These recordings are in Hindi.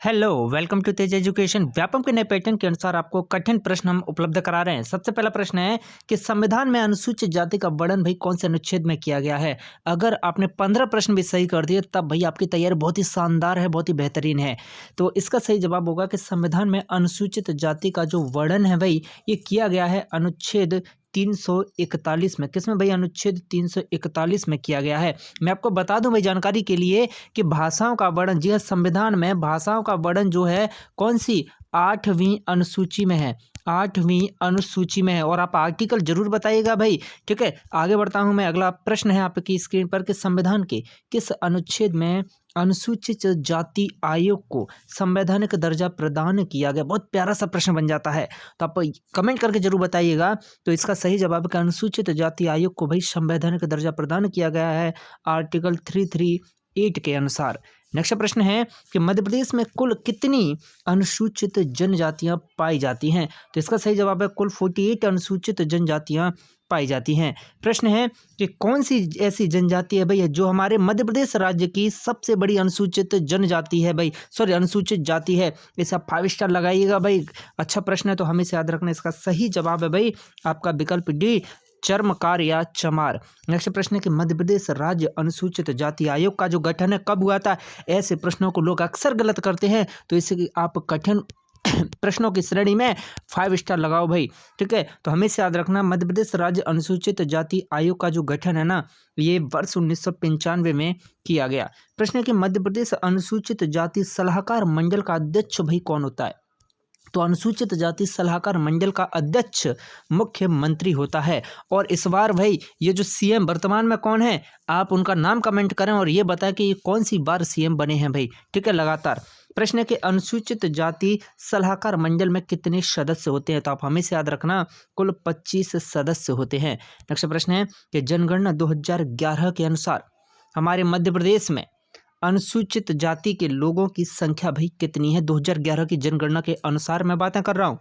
Hello, welcome to Tej education. Vyapam के नए पैटर्न के अनुसार आपको कठिन प्रश्न हम उपलब्ध करा रहे हैं। सबसे पहला प्रश्न है कि संविधान में अनुसूचित जाति का वर्णन भाई कौन से अनुच्छेद में किया गया है। अगर आपने 15 प्रश्न भी सही कर दिए तब भाई आपकी तैयारी बहुत ही शानदार है, बहुत ही बेहतरीन है। तो इसका सही जवाब होगा कि संविधान में अनुसूचित जाति का जो वर्णन है भाई ये किया गया है अनुच्छेद 341 में। किसमें भाई? अनुच्छेद 341 में किया गया है। मैं आपको बता दूं भाई जानकारी के लिए कि भाषाओं का वर्णन, जी हाँ, संविधान में भाषाओं का वर्णन जो है कौन सी 8वीं अनुसूची में है। 8वीं अनुसूची में है। और आप आर्टिकल जरूर बताइएगा भाई, ठीक है। आगे बढ़ता हूं मैं। अगला प्रश्न है आपकी स्क्रीन पर कि संविधान के किस अनुच्छेद में अनुसूचित जाति आयोग को संवैधानिक दर्जा प्रदान किया गया। बहुत प्यारा सा प्रश्न बन जाता है, तो आप कमेंट करके जरूर बताइएगा। तो इसका सही जवाब है कि अनुसूचित जाति आयोग को भाई संवैधानिक दर्जा प्रदान किया गया है आर्टिकल 338 के अनुसार। नेक्स्ट प्रश्न है कि मध्य प्रदेश में कुल कितनी अनुसूचित जनजातियां पाई जाती हैं। तो इसका सही जवाब है कुल 48 अनुसूचित जनजातियां पाई जाती हैं। प्रश्न है कि कौन सी ऐसी जनजाति है भाई जो हमारे मध्य प्रदेश राज्य की सबसे बड़ी अनुसूचित जनजाति है भाई, सॉरी अनुसूचित जाति है। इसे आप 5 स्टार लगाइएगा भाई। अच्छा प्रश्न है, तो हमेशा याद रखना। इसका सही जवाब है भाई आपका विकल्प डी, चर्मकार या चमार। नेक्स्ट प्रश्न है कि मध्य प्रदेश राज्य अनुसूचित जाति आयोग का जो गठन है कब हुआ था। ऐसे प्रश्नों को लोग अक्सर गलत करते हैं, तो इसे आप कठिन प्रश्नों की श्रेणी में 5 स्टार लगाओ भाई, ठीक है। तो हमेशा याद रखना मध्य प्रदेश राज्य अनुसूचित जाति आयोग का जो गठन है ना, ये वर्ष 1995 में किया गया। प्रश्न है कि मध्य प्रदेश अनुसूचित जाति सलाहकार मंडल का अध्यक्ष भाई कौन होता है। तो अनुसूचित जाति सलाहकार मंडल का अध्यक्ष मुख्यमंत्री होता है। और इस बार भाई ये जो सीएम वर्तमान में कौन है, आप उनका नाम कमेंट करें और ये बताएं कि ये कौन सी बार सीएम बने हैं भाई, ठीक है, लगातार। प्रश्न है कि अनुसूचित जाति सलाहकार मंडल में कितने सदस्य होते हैं। तो आप हमेशा याद रखना कुल 25 सदस्य होते हैं। नेक्स्ट प्रश्न है कि जनगणना 2011 के अनुसार हमारे मध्य प्रदेश में अनुसूचित जाति के लोगों की संख्या भाई कितनी है। 2011 की जनगणना के अनुसार मैं बातें कर रहा हूं।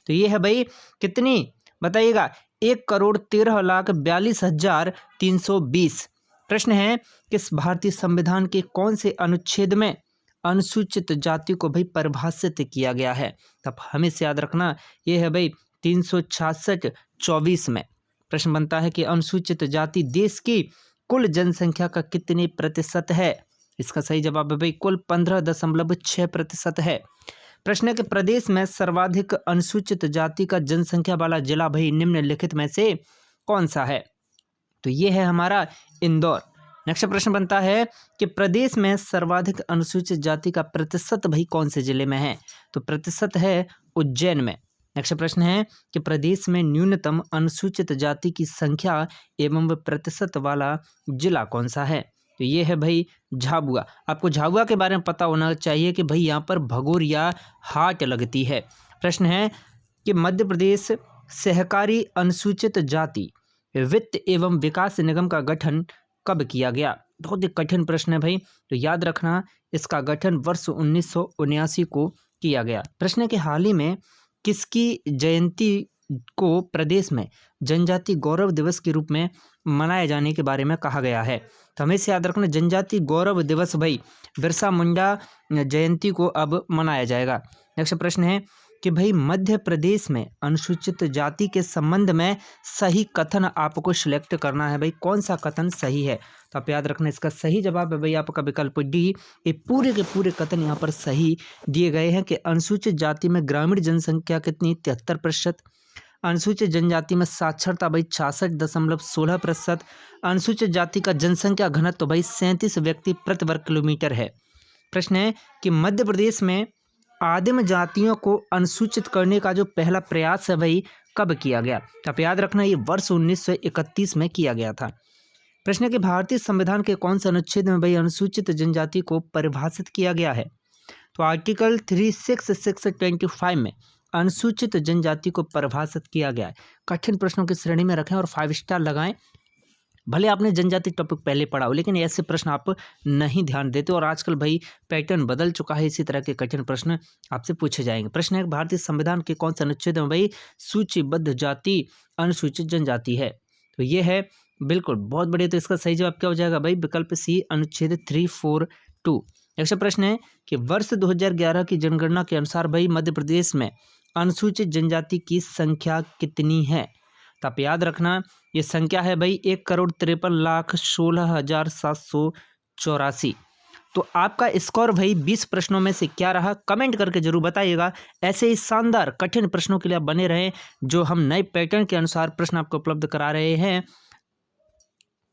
तो ये है भाई कितनी, बताइएगा, 1,13,42,320। प्रश्न है किस भारतीय संविधान के कौन से अनुच्छेद में अनुसूचित जाति को भाई परिभाषित किया गया है। तब हमें से याद रखना ये है भाई 366(24) में। प्रश्न बनता है कि अनुसूचित जाति देश की कुल जनसंख्या का कितने प्रतिशत है। इसका सही जवाब है भाई कुल 15.6% है। प्रश्न है कि प्रदेश में सर्वाधिक अनुसूचित जाति का जनसंख्या वाला जिला भाई निम्नलिखित में से कौन सा है। तो ये है हमारा इंदौर। नेक्स्ट प्रश्न बनता है कि प्रदेश में सर्वाधिक अनुसूचित जाति का प्रतिशत भाई कौन से जिले में है। तो प्रतिशत है उज्जैन में। नेक्स्ट प्रश्न है कि प्रदेश में न्यूनतम अनुसूचित जाति की संख्या एवं प्रतिशत वाला जिला कौन सा है। तो ये है भाई झाबुआ। आपको झाबुआ के बारे में पता होना चाहिए कि भाई यहाँ पर भगोरिया हाट लगती है। प्रश्न है कि मध्य प्रदेश सहकारी अनुसूचित जाति वित्त एवं विकास निगम का गठन कब किया गया। बहुत ही कठिन प्रश्न है भाई, तो याद रखना इसका गठन वर्ष 1979 को किया गया। प्रश्न है कि हाल ही में किसकी जयंती को प्रदेश में जनजाति गौरव दिवस के रूप में मनाए जाने के बारे में कहा गया है। तो हमेशा याद रखना जनजाति गौरव दिवस भाई बिरसा मुंडा जयंती को अब मनाया जाएगा। नेक्स्ट प्रश्न है कि भाई मध्य प्रदेश में अनुसूचित जाति के संबंध में सही कथन आपको सिलेक्ट करना है भाई, कौन सा कथन सही है। तो आप याद रखना इसका सही जवाब है भाई आपका विकल्प डी। ये पूरे के पूरे कथन यहाँ पर सही दिए गए हैं कि अनुसूचित जाति में ग्रामीण जनसंख्या कितनी 73%, अनुसूचित जनजाति में साक्षरता भाई 66.16%, अनुसूचित जाति का जनसंख्या घनत्व भाई 37 व्यक्ति प्रति वर्ग किलोमीटर है। प्रश्न है कि मध्य प्रदेश में आदिम जातियों को अनुसूचित करने का जो पहला प्रयास है भाई कब किया गया। आप याद रखना ये वर्ष 1931 में किया गया था। प्रश्न है कि भारतीय संविधान के कौन से अनुच्छेद में भाई अनुसूचित जनजाति को परिभाषित किया गया है। तो आर्टिकल 366(25) में अनुसूचित जनजाति को परिभाषित किया गया है। कठिन प्रश्नों की श्रेणी में रखें और 5 स्टार लगाएं। भले आपने जनजाति टॉपिक पहले पढ़ा हो, लेकिन ऐसे प्रश्न आप नहीं ध्यान देते और आजकल भाई पैटर्न बदल चुका है, इसी तरह के कठिन प्रश्न आपसे पूछे जाएंगे। प्रश्न है भारतीय संविधान के कौन से अनुच्छेद में भाई सूचीबद्ध जाति अनुसूचित जनजाति है। तो ये है बिल्कुल बहुत बढ़िया। तो इसका सही जवाब क्या हो जाएगा भाई विकल्प सी, अनुच्छेद 342। नेक्स्ट प्रश्न है कि वर्ष 2011 की जनगणना के अनुसार भाई मध्य प्रदेश में अनुसूचित जनजाति की संख्या कितनी है? तो आप याद रखना ये संख्या है भाई 1,53,16,784। तो आपका स्कोर भाई 20 प्रश्नों में से क्या रहा, कमेंट करके जरूर बताइएगा। ऐसे ही शानदार कठिन प्रश्नों के लिए आप बने रहें, जो हम नए पैटर्न के अनुसार प्रश्न आपको उपलब्ध करा रहे हैं।